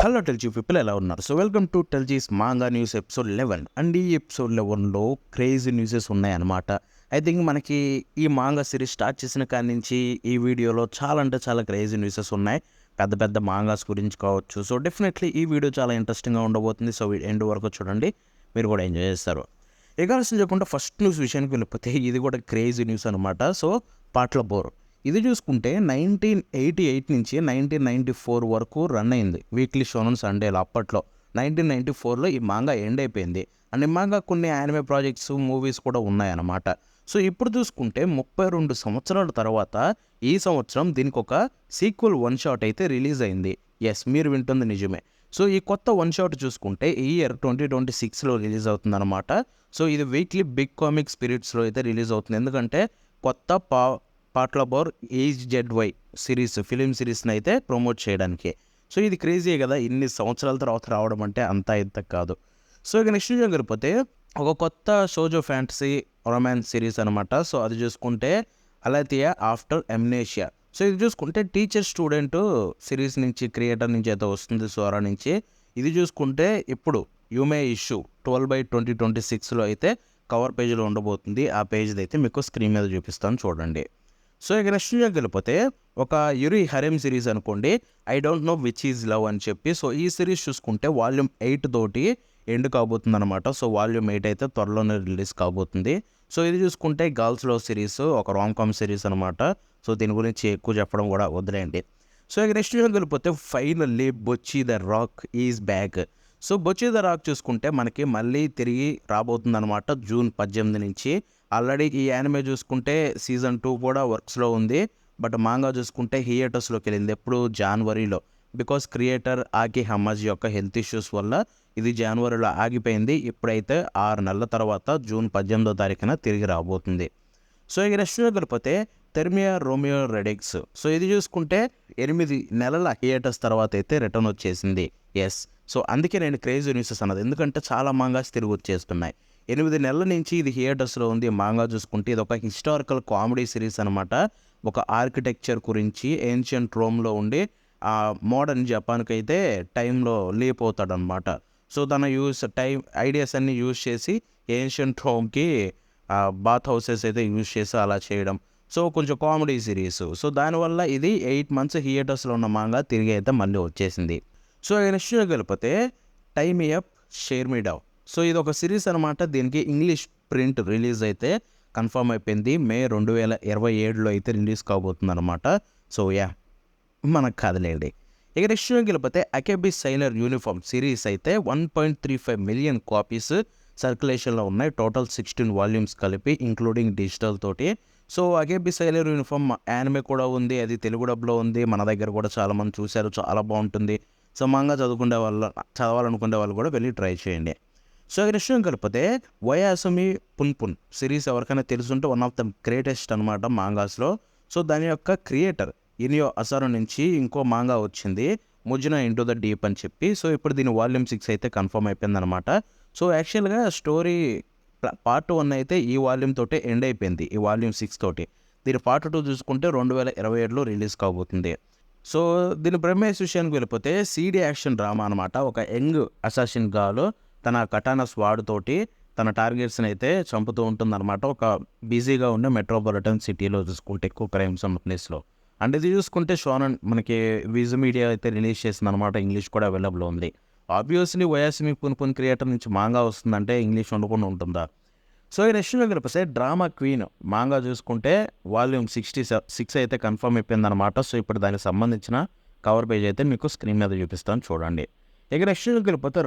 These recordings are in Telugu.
హలో టెల్జీ పీపుల్ ఎలా ఉన్నారు? సో వెల్కమ్ టు టెల్జీస్ మాంగా న్యూస్ ఎపిసోడ్ 11 అండ్ ఈ ఎపిసోడ్ 11లో క్రేజీ న్యూసెస్ ఉన్నాయన్నమాట. ఐ థింక్ మనకి ఈ మాంగా సిరీస్ స్టార్ట్ చేసిన కాడి నుంచి ఈ వీడియోలో చాలా అంటే చాలా క్రేజీ న్యూసెస్ ఉన్నాయి. పెద్ద పెద్ద మాంగాస్ గురించి కావచ్చు. సో డెఫినెట్లీ ఈ వీడియో చాలా ఇంట్రెస్టింగ్గా ఉండబోతుంది. సో ఎండ్ వరకు చూడండి, మీరు కూడా ఎంజాయ్ చేస్తారు. ఇక ఆలస్యం చేయకుండా ఫస్ట్ న్యూస్ విషయానికి వెళ్ళిపోతే ఇది కూడా క్రేజీ న్యూస్ అనమాట. సో పాట్ల బోర్ ఇది చూసుకుంటే 1988 నుంచి 1994 వరకు రన్ అయింది వీక్లీ షోనన్ సండేలో. అప్పట్లో 1994లో ఈ మాంగా ఎండ్ అయిపోయింది. అండ్ ఈ మాంగా కొన్ని యానిమే ప్రాజెక్ట్స్ మూవీస్ కూడా ఉన్నాయన్నమాట. సో ఇప్పుడు చూసుకుంటే 32 సంవత్సరాల తర్వాత ఈ సంవత్సరం దీనికి ఒక సీక్వెల్ వన్ షాట్ అయితే రిలీజ్ అయింది. ఎస్, మీరు వింటుంది నిజమే. సో ఈ కొత్త వన్ షాట్ చూసుకుంటే ఈ ఇయర్ 2026లో రిలీజ్ అవుతుంది అనమాట. సో ఇది వీక్లీ బిగ్ కామిక్ స్పిరిట్స్లో అయితే రిలీజ్ అవుతుంది. ఎందుకంటే కొత్త పాట్ల బోర్ HZY సిరీస్ ఫిలిం సిరీస్ని అయితే ప్రమోట్ చేయడానికి. సో ఇది క్రేజీయే కదా, ఇన్ని సంవత్సరాల తర్వాత రావడం అంటే అంతా ఇంత కాదు. సో ఇక నెక్స్ట్ విషయం కలిపితే ఒక కొత్త షోజో ఫ్యాంటసీ రొమాన్స్ సిరీస్ అనమాట. సో అది చూసుకుంటే అలతియా ఆఫ్టర్ ఎమ్నేషియా. సో ఇది చూసుకుంటే టీచర్ స్టూడెంట్ సిరీస్ నుంచి క్రియేటర్ నుంచి అయితే వస్తుంది, సోరా నుంచి. ఇది చూసుకుంటే ఇప్పుడు యూమే ఇష్యూ 12/2026లో అయితే కవర్ పేజీలో ఉండబోతుంది. ఆ పేజ్ది అయితే మీకు స్క్రీన్ మీద చూపిస్తాను చూడండి. సో ఇక నెక్స్ట్ వెళ్ళిపోతే ఒక యురి హరెమ్ సిరీస్ అనుకోండి, I don't know which is love అని చెప్పి. సో ఈ సిరీస్ చూసుకుంటే వాల్యూమ్ 8 తోటి ఎండ్ కాబోతుంది అనమాట. సో వాల్యూమ్ 8 అయితే త్వరలోనే రిలీజ్ కాబోతుంది. సో ఇది చూసుకుంటే గర్ల్స్ లవ్ సిరీస్, ఒక రామ్-కామ్ సిరీస్ అనమాట. సో దీని గురించి ఎక్కువ చెప్పడం కూడా వదిలేయండి. సో ఇక నెక్స్ట్ వెళ్ళిపోతే finally Bocchi the rock is back. So Bocchi the rock చూసుకుంటే మనకి మళ్ళీ తిరిగి రాబోతుంది అనమాట జూన్ 18 నుంచి. ఆల్రెడీ ఈ యానిమే చూసుకుంటే సీజన్ 2 కూడా వర్క్స్లో ఉంది. బట్ మాంగా చూసుకుంటే హియేటర్స్లోకి వెళ్ళింది ఎప్పుడు జనవరిలో. బికాస్ క్రియేటర్ ఆకి హమాజీ యొక్క హెల్త్ ఇష్యూస్ వల్ల ఇది జనవరిలో ఆగిపోయింది. ఇప్పుడైతే 6 నెలల తర్వాత జూన్ 18వ తారీఖున తిరిగి రాబోతుంది. సో ఇక నెక్స్ట్ వెళ్ళిపోతే తెర్మియా రోమియో రెడిక్స్. సో ఇది చూసుకుంటే 8 నెలల హియేటర్స్ తర్వాత అయితే రిటర్న్ వచ్చేసింది. ఎస్, సో అందుకే నేను క్రేజీ న్యూసెస్ అన్నది, ఎందుకంటే చాలా మాంగాస్ తిరిగి వచ్చేస్తున్నాయి. 8 నెలల నుంచి ఇది థియేటర్స్లో ఉంది. మాంగా చూసుకుంటే ఇది ఒక హిస్టారికల్ కామెడీ సిరీస్ అనమాట. ఒక ఆర్కిటెక్చర్ గురించి ఏన్షియంట్ రోమ్లో ఉండి మోడర్న్ జపాన్కి అయితే టైంలో లీప్ అవుతాడనమాట. సో తన టైం ఐడియాస్ అన్నీ యూజ్ చేసి ఏన్షియంట్ రోమ్కి బాత్ హౌసెస్ అయితే యూజ్ చేసి అలా చేయడం. సో కొంచెం కామెడీ సిరీస్. సో దానివల్ల ఇది 8 మంత్స్ థియేటర్స్లో ఉన్న మాంగా తిరిగి అయితే మళ్ళీ వచ్చేసింది. సో నెక్స్ట్ కలిపితే టైమ్ అప్ షేర్ మీ డౌ. సో ఇది ఒక సిరీస్ అనమాట. దీనికి ఇంగ్లీష్ ప్రింట్ రిలీజ్ అయితే కన్ఫర్మ్ అయిపోయింది. మే 2027లో అయితే రిలీజ్ కాబోతుంది అనమాట. సో మనకు కాదులేండి. ఇక నెక్స్ట్ వెళ్ళిపోతే అకెబి సైలర్ యూనిఫామ్ సిరీస్ అయితే 1.35 మిలియన్ కాపీస్ సర్క్యులేషన్లో ఉన్నాయి. టోటల్ 16 వాల్యూమ్స్ కలిపి ఇంక్లూడింగ్ డిజిటల్ తోటి. సో అకెబి సైలర్ యూనిఫామ్ యానిమే కూడా ఉంది, అది తెలుగు డబ్లో ఉంది. మన దగ్గర కూడా చాలామంది చూశారు, చాలా బాగుంటుంది. సో మాంగా చదవాలనుకునే వాళ్ళు కూడా వెళ్ళి ట్రై చేయండి. సో ఈ విషయం కలిపితే వయాసుమి పున్పున్ సిరీస్ ఎవరికైనా తెలుసుంటే వన్ ఆఫ్ ద గ్రేటెస్ట్ అనమాట మాంగాస్లో. సో దాని యొక్క క్రియేటర్ ఇనియో అసారో నుంచి ఇంకో మాంగా వచ్చింది, ముజ్నా ఇంటూ ద డీప్ అని చెప్పి. సో ఇప్పుడు దీని వాల్యూమ్ 6 అయితే కన్ఫర్మ్ అయిపోయింది అనమాట. సో యాక్చువల్గా స్టోరీ పార్ట్ 1 అయితే ఈ వాల్యూమ్ తోటే ఎండ్ అయిపోయింది, ఈ వాల్యూమ్ 6 తోటి. దీని పార్ట్ 2 చూసుకుంటే 2027లో రిలీజ్ కాబోతుంది. సో దీని ప్రెమైస్ విషయానికి వెళ్ళిపోతే సిడి యాక్షన్ డ్రామా అనమాట. ఒక యంగ్ అసాసిన్ గాలు తన కటానా స్వాడ్ తోటి తన టార్గెట్స్ని అయితే చంపుతూ ఉంటుందన్నమాట. ఒక బిజీగా ఉన్న మెట్రోపాలిటన్ సిటీలో చూసుకుంటే ఎక్కువ క్రైమ్స్ ఉన్న ప్లేస్లో. అండ్ ఇది చూసుకుంటే షోనన్ మనకి విజ్ మీడియా అయితే రిలీజ్ చేసింది అనమాట. ఇంగ్లీష్ కూడా అవైలబుల్ ఉంది. ఆబ్వియస్లీ వయాసిమి పున్ క్రియేటర్ నుంచి మాంగా వస్తుందంటే ఇంగ్లీష్ ఉండకుండా ఉంటుందా? సో ఈ నెక్స్ట్ కలిపిస్తే డ్రామా క్వీన్ మాంగా చూసుకుంటే వాల్యూమ్ 66 అయితే కన్ఫర్మ్ అయిపోయింది అనమాట. సో ఇప్పుడు దానికి సంబంధించిన కవర్ పేజ్ అయితే మీకు స్క్రీన్ మీద చూపిస్తాను చూడండి. ఇక నెక్స్ట్ వెళ్ళిపోతే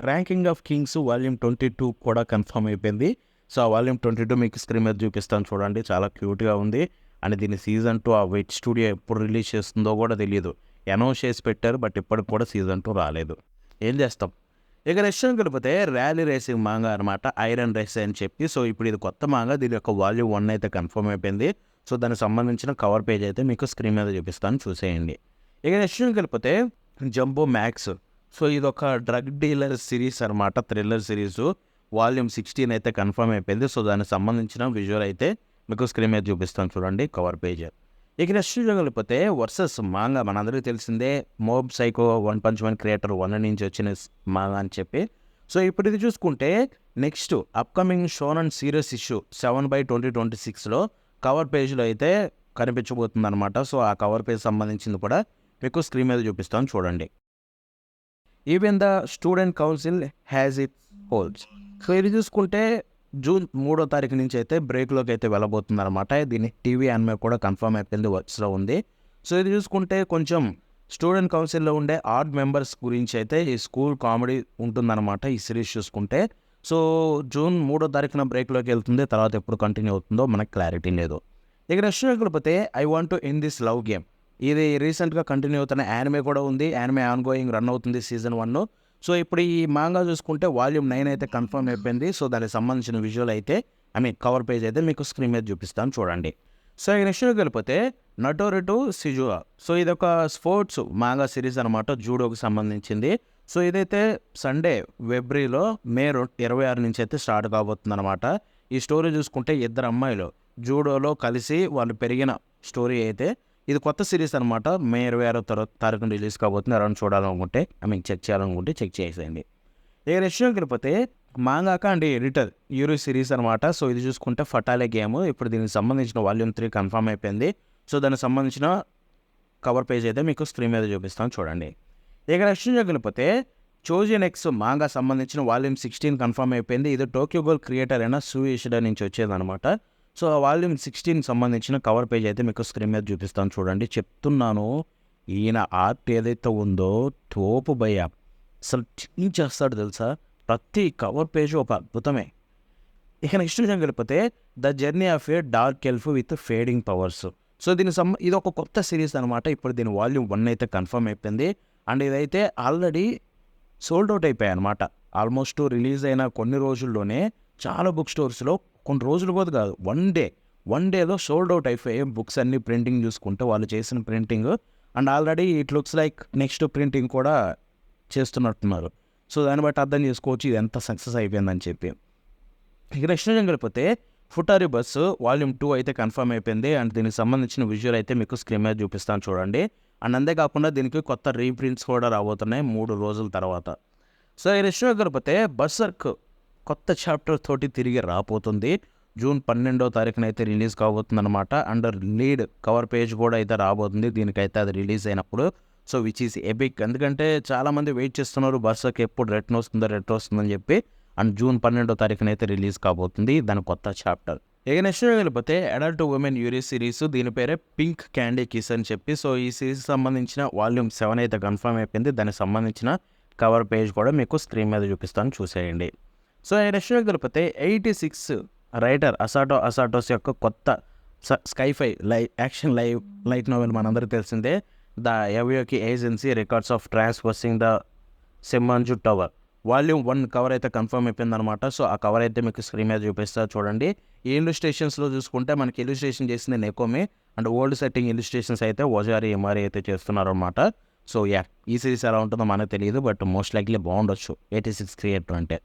ర్యాంకింగ్ ఆఫ్ కింగ్స్ వాల్యూమ్ 22 కూడా కన్ఫర్మ్ అయిపోయింది. సో ఆ వాల్యూమ్ 22 మీకు స్క్రీన్ మీద చూపిస్తాను చూడండి. చాలా క్యూట్గా ఉంది. అండ్ దీని సీజన్ 2 ఆ వెయిట్ స్టూడియో ఎప్పుడు రిలీజ్ చేస్తుందో కూడా తెలియదు. అనౌన్స్ చేసి పెట్టారు, బట్ ఇప్పటికి కూడా సీజన్ 2 రాలేదు. ఏం చేస్తాం. ఇక నెక్స్ట్ కలిపితే ర్యాలీ రేసింగ్ మాంగా అనమాట, ఐరన్ రేస్ అని చెప్పి. సో ఇప్పుడు ఇది కొత్త మాంగా, దీని యొక్క వాల్యూమ్ 1 అయితే కన్ఫర్మ్ అయిపోయింది. సో దానికి సంబంధించిన కవర్ పేజ్ అయితే మీకు స్క్రీన్ మీద చూపిస్తాను చూసేయండి. ఇక నెక్స్ట్ కలిపితే జంబో మ్యాక్స్. సో ఇది ఒక డ్రగ్ డీలర్ సిరీస్ అనమాట, థ్రిల్లర్ సిరీసు. వాల్యూమ్ 16 అయితే కన్ఫర్మ్ అయిపోయింది. సో దానికి సంబంధించిన విజువల్ అయితే మీకు స్క్రీన్ మీద చూపిస్తాను చూడండి, కవర్ పేజ్. ఇక నెక్స్ట్ చూడగలిగితే వర్సెస్ మాంగా మనందరికీ తెలిసిందే. Mob psycho, one punch man creator 1 నుంచి వచ్చిన మాంగా అని చెప్పి. సో ఇప్పుడు ఇది చూసుకుంటే next upcoming Shonen Sirius issue 7/2026లో కవర్ పేజ్లో అయితే కనిపించబోతుంది అనమాట. సో ఆ కవర్ పేజ్ సంబంధించింది కూడా మీకు స్క్రీన్ మీద చూపిస్తాను చూడండి. Even the student council has it holes. So ఇది చూసుకుంటే జూన్ 3వ తారీఖు నుంచి అయితే బ్రేక్లోకి అయితే వెళ్ళబోతుంది అనమాట. దీని టీవీ యానిమే కూడా కన్ఫర్మ్ అయిపోయింది, వర్క్స్లో ఉంది. సో ఇది చూసుకుంటే కొంచెం స్టూడెంట్ కౌన్సిల్లో ఉండే ఆడ్ మెంబర్స్ గురించి అయితే ఈ స్కూల్ కామెడీ ఉంటుందన్నమాట ఈ సిరీస్ చూసుకుంటే. సో జూన్ 3వ తారీఖున బ్రేక్లోకి వెళ్తుంది, తర్వాత ఎప్పుడు కంటిన్యూ అవుతుందో మనకు క్లారిటీ లేదు. ఇక నెక్స్ట్ చూడకపోతే I want to in this love game. ఇది రీసెంట్గా కంటిన్యూ అవుతున్న యానిమే కూడా ఉంది. యానిమే ఆన్ గోయింగ్ రన్ అవుతుంది సీజన్ 1. సో ఇప్పుడు ఈ మాంగా చూసుకుంటే వాల్యూమ్ 9 అయితే కన్ఫర్మ్ అయిపోయింది. సో దానికి సంబంధించిన విజువల్ అయితే కవర్ పేజ్ అయితే మీకు స్క్రీన్ మీద చూపిస్తాను చూడండి. సో ఈ నెక్స్ట్ వెళ్ళిపోతే నటోరిటో సిజువా. సో ఇది ఒక స్పోర్ట్స్ మాంగా సిరీస్ అనమాట, జూడోకి సంబంధించింది. సో ఇదైతే సండే ఫిబ్రవరిలో మే 26 నుంచి అయితే స్టార్ట్ కాబోతుంది అనమాట. ఈ స్టోరీ చూసుకుంటే ఇద్దరు అమ్మాయిలు జూడోలో కలిసి వాళ్ళు పెరిగిన స్టోరీ అయితే. ఇది కొత్త సిరీస్ అనమాట. మే 26వ తారీఖున రిలీజ్ కాబోతుంది. ఎవరైనా చూడాలనుకుంటే చెక్ చేయాలనుకుంటే చెక్ చేసేయండి. ఇక రెస్టారెంట్కి వెళ్ళిపోతే మాంగాకా అండ్ ఎడిటర్ యూరి సిరీస్ అనమాట. సో ఇది చూసుకుంటే ఫటాలే గేమ్. ఇప్పుడు దీనికి సంబంధించిన వాల్యూమ్ 3 కన్ఫర్మ్ అయిపోయింది. సో దానికి సంబంధించిన కవర్ పేజ్ అయితే మీకు స్క్రీన్ మీద చూపిస్తాను చూడండి. ఇక రెస్టారెంట్కి వెళ్ళిపోతే చోజన్ ఎక్స్ మాంగా సంబంధించిన వాల్యూమ్ 16 కన్ఫర్మ్ అయిపోయింది. ఇది టోక్యో గోల్ క్రియేటర్ అయిన సూయిషిడా నుంచి వచ్చేదనమాట. సో వాల్యూమ్ 16 సంబంధించిన కవర్ పేజ్ అయితే మీకు స్క్రీన్ మీద చూపిస్తాను చూడండి. చెప్తున్నాను, ఈయన ఆర్ట్ ఏదైతే ఉందో తోపు భయ్య, అసలు ఏం చేస్తాడు తెలుసా. ప్రతి కవర్ పేజ్ ఒక అద్భుతమే. ఇక నెక్స్ట్ విషయం వెళ్ళిపోతే the journey of A dark elf with fading powers. So ఇది ఒక కొత్త సిరీస్ అనమాట. ఇప్పుడు దీని వాల్యూమ్ 1 అయితే కన్ఫర్మ్ అయిపోయింది. అండ్ ఇదైతే ఆల్రెడీ సోల్డ్ అవుట్ అయిపోయాయి అనమాట. ఆల్మోస్ట్ రిలీజ్ అయిన కొన్ని రోజుల్లోనే చాలా బుక్ స్టోర్స్లో, కొన్ని రోజులు కూడా కాదు, వన్ డేలో సోల్డ్ అవుట్ అయిపోయి బుక్స్ అన్ని ప్రింటింగ్ చూసుకుంటే వాళ్ళు చేసిన printing. And already it looks like next printing కూడా చేస్తున్నట్టున్నారు. సో దాన్ని బట్టి అర్థం చేసుకోవచ్చు ఇది ఎంత సక్సెస్ అయిపోయిందని చెప్పి. ఇక నెక్స్ట్ వెళ్ళిపోతే ఫుటారి బస్ వాల్యూమ్ 2 అయితే కన్ఫర్మ్ అయిపోయింది. అండ్ దీనికి సంబంధించిన విజువల్ అయితే మీకు స్క్రీన్ మీద చూపిస్తాను చూడండి. అండ్ అంతేకాకుండా దీనికి కొత్త రీప్రింట్స్ కూడా రాబోతున్నాయి 3 రోజుల తర్వాత. సో ఈ నెక్స్ట్ వెళ్ళిపోతే బర్సర్క్ కొత్త చాప్టర్ తోటి తిరిగి రాబోతుంది. జూన్ 12వ తారీఖున అయితే రిలీజ్ కాబోతుంది అనమాట. అండ్ లీడ్ కవర్ పేజ్ కూడా అయితే రాబోతుంది దీనికైతే అది రిలీజ్ అయినప్పుడు. So which is epic. ఎందుకంటే చాలామంది వెయిట్ చేస్తున్నారు బర్సర్క్ ఎప్పుడు రెట్రో వస్తుందని చెప్పి. అండ్ జూన్ 12వ తారీఖున అయితే రిలీజ్ కాబోతుంది దాని కొత్త చాప్టర్. ఇక నెక్స్ట్ వెళ్ళిపోతే అడల్ట్ ఉమెన్ యూరి సిరీస్, దీని పేరే పింక్ క్యాండీ కిస్ అని చెప్పి. సో ఈ సిరీస్ సంబంధించిన వాల్యూమ్ 7 అయితే కన్ఫర్మ్ అయిపోయింది. దానికి సంబంధించిన కవర్ పేజ్ కూడా మీకు స్క్రీన్ మీద చూపిస్తాను చూసేయండి. సో నెక్స్ట్ వెళ్ళిపోతే 86 రైటర్ అసాటోస్ యొక్క కొత్త స్కైఫై యాక్షన్ లైట్ నోవెల్ మనందరికీ తెలిసిందే. The Evayoki agency records of transversing the Semmanju tower volume 1 cover అయితే కన్ఫర్మ్ అయిపోయింది అనమాట. సో ఆ కవర్ అయితే మీకు స్క్రీన్ మీద చూపిస్తా చూడండి. ఈ ఇల్లుస్ట్రేషన్స్లో చూసుకుంటే మనకి ఇల్లుస్ట్రేషన్ చేసింది నెకోమి. అండ్ ఓల్డ్ సెట్టింగ్ ఇల్లుస్ట్రేషన్స్ అయితే ఓజారి ఎమారి అయితే చేస్తున్నారు అనమాట. సో ఈ సిరీస్ ఎలా ఉంటుందో మనకు తెలియదు, బట్ మోస్ట్ లైక్లీ బాగుండొచ్చు 86 క్రియేటర్ అంటే.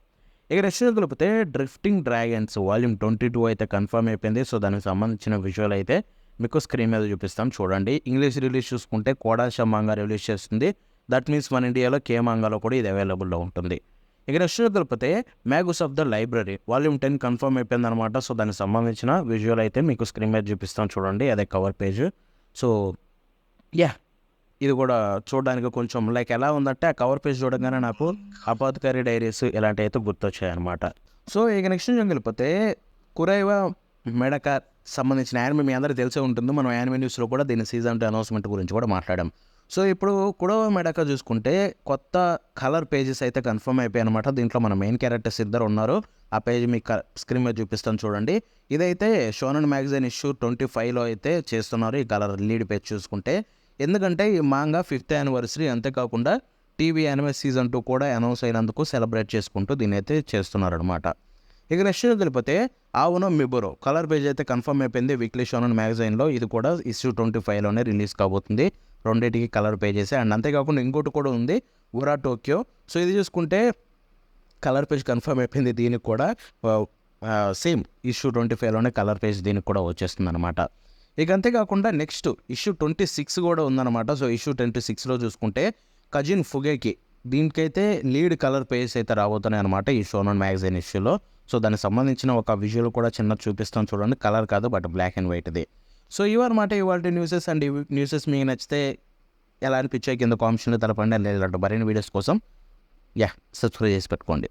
ఇక నెక్స్ట్ కలిపితే డ్రిఫ్టింగ్ డ్రాగన్స్ వాల్యూమ్ 22 అయితే కన్ఫర్మ్ అయిపోయింది. సో దానికి సంబంధించిన విజువల్ అయితే మీకు స్క్రీన్ మీద చూపిస్తాం చూడండి. ఇంగ్లీష్ రిలీజ్ చూసుకుంటే కోడాషా మాంగా రిలీజ్ చేస్తుంది. దట్ మీన్స్ మన ఇండియాలో కే మాంగాలో కూడా ఇది అవైలబుల్లో ఉంటుంది. ఇక నెక్స్ట్ కలిపితే magus of the library volume 10 confirm అయిపోయింది అనమాట. సో దానికి సంబంధించిన విజువల్ అయితే మీకు స్క్రీన్ మీద చూపిస్తాం చూడండి, అదే కవర్ పేజ్. సో ఇది కూడా చూడడానికి కొంచెం లైక్ ఎలా ఉందంటే ఆ కవర్ పేజ్ చూడగానే నాకు అపాతకారి డైరీస్ ఇలాంటివి అయితే గుర్తొచ్చాయి అనమాట. సో ఇక నెక్స్ట్ వెళ్ళిపోతే కురైవా మెడక సంబంధించిన యానిమే మీ అందరికీ తెలిసే ఉంటుంది. మనం యానిమే న్యూస్లో కూడా దీని సీజన్ 2 అనౌన్స్మెంట్ గురించి కూడా మాట్లాడాం. సో ఇప్పుడు కురైవా మెడక చూసుకుంటే కొత్త కలర్ పేజెస్ అయితే కన్ఫర్మ్ అయిపోయాయి అనమాట. దీంట్లో మన మెయిన్ క్యారెక్టర్స్ ఇద్దరు ఉన్నారు. ఆ పేజ్ మీకు స్క్రీన్ మీద చూపిస్తాను చూడండి. ఇదైతే షోనన్ మ్యాగజైన్ ఇష్యూ 25లో అయితే చేస్తున్నారు ఈ కలర్ లీడ్ పేజ్ చూసుకుంటే. ఎందుకంటే ఈ మాంగా 5th యానివర్సరీ, అంతేకాకుండా టీవీ యానిమే సీజన్ 2 కూడా అనౌన్స్ అయినందుకు సెలబ్రేట్ చేసుకుంటూ దీని అయితే చేస్తున్నారనమాట. ఇక నెక్స్ట్ తెలిపితే ఆవునో మిబురో కలర్ పేజ్ అయితే కన్ఫర్మ్ అయిపోయింది వీక్లీ షోనన్ మ్యాగజైన్లో. ఇది కూడా ఇష్యూ 25లోనే రిలీజ్ కాబోతుంది. రెండింటికి కలర్ పేజెస్. అండ్ అంతేకాకుండా ఇంకోటి కూడా ఉంది ఉరా టోక్యో. సో ఇది చూసుకుంటే కలర్ పేజ్ కన్ఫర్మ్ అయిపోయింది. దీనికి కూడా సేమ్ ఇష్యూ 25లోనే కలర్ పేజ్ దీనికి కూడా వచ్చేస్తుంది అనమాట. ఇక అంతేకాకుండా నెక్స్ట్ ఇష్యూ 26 కూడా ఉందన్నమాట. సో ఇష్యూ 26లో చూసుకుంటే కజిన్ ఫుగేకి దీనికైతే లీడ్ కలర్ పేజెస్ అయితే రాబోతున్నాయి అనమాట ఈ షోనోన్ మ్యాగజైన్ ఇష్యూలో. సో దానికి సంబంధించిన ఒక విజువల్ కూడా చిన్న చూపిస్తాను చూడండి. కలర్ కాదు బట్ బ్లాక్ అండ్ వైట్ది. సో ఇవన్నమాట ఇవాళ న్యూసెస్. అండ్ ఈ న్యూసెస్ మీకు నచ్చితే ఎలా అనిపించాయి కింద కామెంట్స్లో తెలపండి. అండ్ ఇలాంటి మరిన్ని వీడియోస్ కోసం సబ్స్క్రైబ్ చేసి పెట్టుకోండి.